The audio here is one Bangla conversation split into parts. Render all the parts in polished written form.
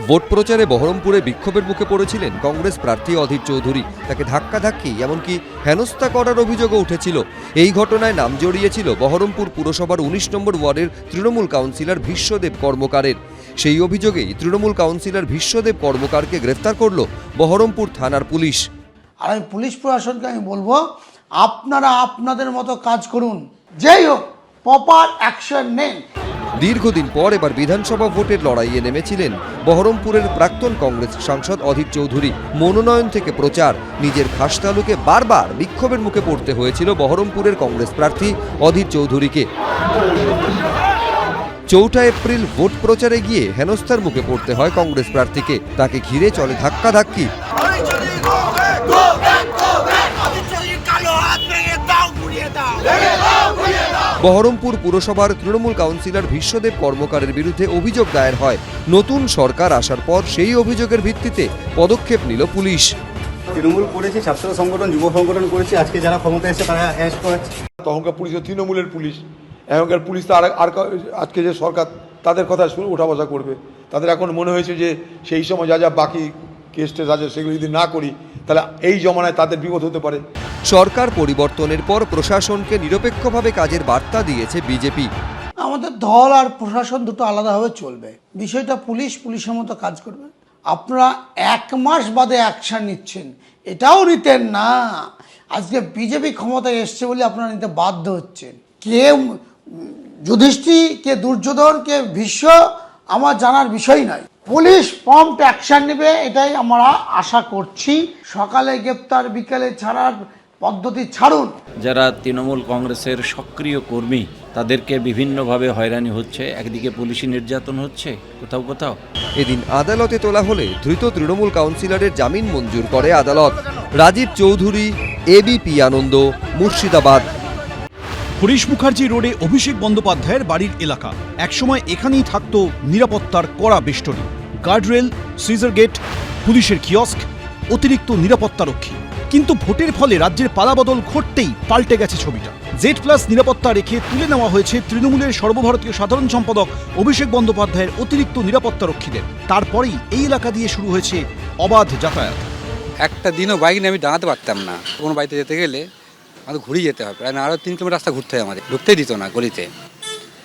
ভোট প্রচারে বহরমপুরে বিক্ষোভের মুখে পড়েছিলেন কংগ্রেস প্রার্থী অধীর চৌধুরী। তাকে ধাক্কাধাক্কি এমনকি হেনস্থা করার অভিযোগও উঠেছিল। এই ঘটনায় নাম জড়িয়েছিল বহরমপুর পুরসভার ১৯ নম্বর ওয়ার্ডের তৃণমূল কাউন্সিলর বিশ্বদেব কর্মকারের। সেই অভিযোগেই তৃণমূল কাউন্সিলর বিশ্বদেব কর্মকারকে গ্রেফতার করল বহরমপুর থানার পুলিশ। আর আমি পুলিশ প্রশাসনকে আমি বলবো, আপনারা আপনাদের মতো কাজ করুন, যেই হোক প্রপার অ্যাকশন নেন। দীর্ঘদিন পর এবার বিধানসভা ভোটের লড়াইয়ে নেমেছিলেন বহরমপুরের প্রাক্তন কংগ্রেস সাংসদ অধীর চৌধুরী। মনোনয়ন থেকে প্রচার, নিজের খাস তালুকে বারবার বিক্ষোভের মুখে পড়তে হয়েছিল বহরমপুরের কংগ্রেস প্রার্থী অধীর চৌধুরীকে। ৪ এপ্রিল ভোট প্রচারে গিয়ে হেনস্থার মুখে পড়তে হয় কংগ্রেস প্রার্থীকে। তাকে ঘিরে চলে ধাক্কাধাক্কি। বহরমপুর পুরসভার তৃণমূল কাউন্সিলর বিশ্বদেব কর্মকারের বিরুদ্ধে অভিযোগ দায়ের হয়। নতুন সরকার আসার পর সেই অভিযোগের ভিত্তিতে পদক্ষেপ নিল পুলিশ। তৃণমূল করেছে, ছাত্র সংগঠন, যুব সংগঠন করেছে, আজকে যারা ক্ষমতা এসে তারা অ্যারেস্ট করাচ্ছে। তখনকার পুলিশ তৃণমূলের পুলিশ, এখনকার পুলিশ তো আর আজকে যে সরকার তাদের কথা উঠা বসা করবে। তাদের এখন মনে হয়েছে যে সেই সময় যা যা বাকি কেস টেস আছে সেগুলো যদি না করি তাহলে এই জমানায় তাদের বিপদ হতে পারে। সরকার পরিবর্তনের পর প্রশাসনকে নিরপেক্ষভাবে কাজের বার্তা দিয়েছে বিজেপি। আমাদের দল আর প্রশাসন দুটো আলাদাভাবে চলবে। বিষয়টা পুলিশের মতো কাজ করবে। আপনারা ১ মাস বাদে অ্যাকশন নিচ্ছেন, এটাও নিতেন না। আজকে বিজেপি ক্ষমতায় এসছে বলে আপনারা নিতে বাধ্য হচ্ছেন। কে যুধিষ্ঠির, কে দুর্যোধন, কে ভীষ্ম আমার জানার বিষয় নয়। পুলিশ প্রম্পট অ্যাকশন নেবে, এটাই আমরা আশা করছি। সকালে গ্রেপ্তার, বিকেলে ছাড়ার পদ্ধতি ছাড়ুন। যারা তৃণমূল কংগ্রেসের সক্রিয় কর্মী তাদেরকে বিভিন্নভাবে হয়রানি হচ্ছে, একদিকে পুলিশি নির্যাতন হচ্ছে কোথাও কোথাও। এদিন আদালতে তোলা হলে ধৃত তৃণমূল কাউন্সিলরের জামিন মঞ্জুর করে আদালত। রাজীব চৌধুরী, এবিপি আনন্দ, মুর্শিদাবাদ। হরিশ মুখার্জি রোডে অভিষেক বন্দ্যোপাধ্যায়ের বাড়ির এলাকা। একসময় এখানেই থাকত নিরাপত্তার কড়া বেষ্টনী, গার্ডরেল, সিজার গেট, পুলিশের কিয়স্ক, অতিরিক্ত নিরাপত্তারক্ষী। কিন্তু ভোটের ফলে রাজ্যের পালাবদল ঘটতেই পাল্টে গেছে ছবিটা। Z+ নিরাপত্তা রেখে তুলে নেওয়া হয়েছে তৃণমূলের সর্বভারতীয় সাধারণ সম্পাদক অভিষেক বন্দ্যোপাধ্যায়ের অতিরিক্ত নিরাপত্তারক্ষীদের। তারপরেই এই এলাকা দিয়ে শুরু হয়েছে অবাধ যাতায়াত। একটা দিনও বাইক নিয়ে আমি দাঁড়াতে পারতাম না। কোনো বাড়িতে যেতে গেলে আমাদের ঘুরিয়ে যেতে হবে, প্রায় আরও 3 কিলোমিটার রাস্তা ঘুরতে হয়, আমাদের ঢুকতেই দিত না গলিতে।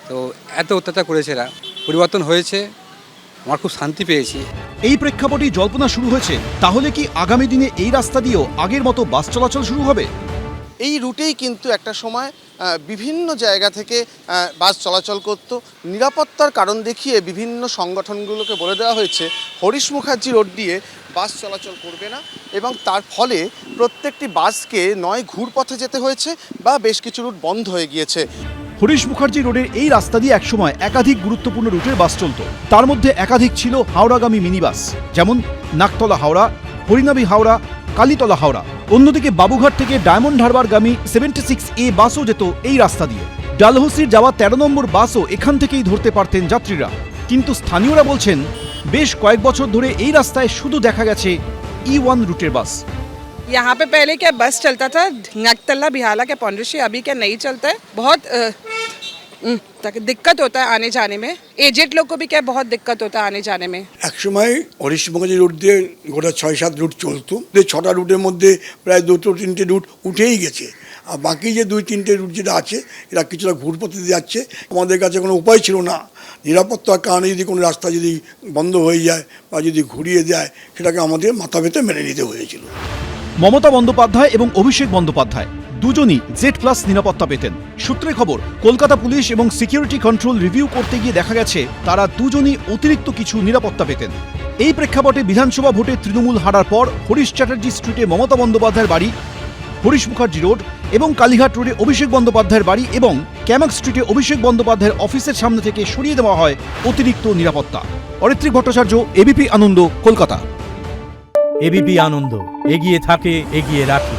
তো এত অত্যাচার করেছে এরা। পরিবর্তন হয়েছে, আমার খুব শান্তি পেয়েছি। এই প্রেক্ষাপটেই জল্পনা শুরু হয়েছে, তাহলে কি আগামী দিনে এই রাস্তা দিয়েও আগের মতো বাস চলাচল শুরু হবে? এই রুটেই কিন্তু একটা সময় বিভিন্ন জায়গা থেকে বাস চলাচল করত। নিরাপত্তার কারণ দেখিয়ে বিভিন্ন সংগঠনগুলোকে বলে দেওয়া হয়েছে হরিশ মুখার্জি রোড দিয়ে বাস চলাচল করবে না, এবং তার ফলে প্রত্যেকটি বাসকে নয় ঘুরপথে যেতে হয়েছে বা বেশ কিছু রুট বন্ধ হয়ে গিয়েছে। হরিশ মুখার্জি রোডের এই রাস্তা দিয়ে একসময় একাধিক গুরুত্বপূর্ণ রুটের বাস চলত। তার মধ্যে একাধিক ছিল হাওড়াগামী মিনি বাস, যেমন নাকতলা হাওড়া, হরিনাবি হাওড়া, কালীতলা হাওড়া। অন্যদিকে বাবুঘাট থেকে ডায়মন্ড হারবারগামী 76A বাসও যেত এই রাস্তা দিয়ে। ডালহৌসির যাওয়া 13 নম্বর বাসও এখান থেকেই ধরতে পারতেন যাত্রীরা। কিন্তু স্থানীয়রা বলছেন, বেশ কয়েক বছর ধরে এই রাস্তায় শুধু দেখা গেছে E1 রুটের বাস। यहाँ पे पहले क्या बस चलता था नागतला बिहाला के पौंडरी, अभी क्या नहीं चलता है। बहुत दिक्कत होता है आने जाने में। एजेड लोग को भी क्या बहुत दिक्कत होता है आने जाने में। এক সময় হরিশ মুখার্জি রুট দিয়ে গোটা 6-7 রুট চলতো। 6টা রুটের মধ্যে প্রায় 2-3টে রুট উঠেই গেছে। আর বাকি যে 2-3টে রুট যেটা আছে এরা কিছুটা ঘুরপথে যাচ্ছে। আমাদের কাছে কোনো উপায় ছিল না। নিরাপত্তার কারণে যদি কোনো রাস্তা যদি বন্ধ হয়ে যায় বা যদি ঘুরিয়ে যায়, সেটাকে আমাদের মাথা পেতে মেনে নিতে হয়েছিল। মমতা বন্দ্যোপাধ্যায় এবং অভিষেক বন্দ্যোপাধ্যায় দুজনই Z+ নিরাপত্তা পেতেন। সূত্রে খবর, কলকাতা পুলিশ এবং সিকিউরিটি কন্ট্রোল রিভিউ করতে গিয়ে দেখা গেছে তারা দুজনই অতিরিক্ত কিছু নিরাপত্তা পেতেন। এই প্রেক্ষাপটে বিধানসভা ভোটে তৃণমূল হারার পর হরিশ চ্যাটার্জি স্ট্রিটে মমতা বন্দ্যোপাধ্যায়ের বাড়ি, হরিশ মুখার্জি রোড এবং কালীঘাট রোডে অভিষেক বন্দ্যোপাধ্যায়ের বাড়ি এবং ক্যামাক স্ট্রিটে অভিষেক বন্দ্যোপাধ্যায়ের অফিসের সামনে থেকে সরিয়ে দেওয়া হয় অতিরিক্ত নিরাপত্তা। অরিত্রিক ভট্টাচার্য, এবিপি আনন্দ, কলকাতা। এবিপি আনন্দ, এগিয়ে থাকে, এগিয়ে রাখে।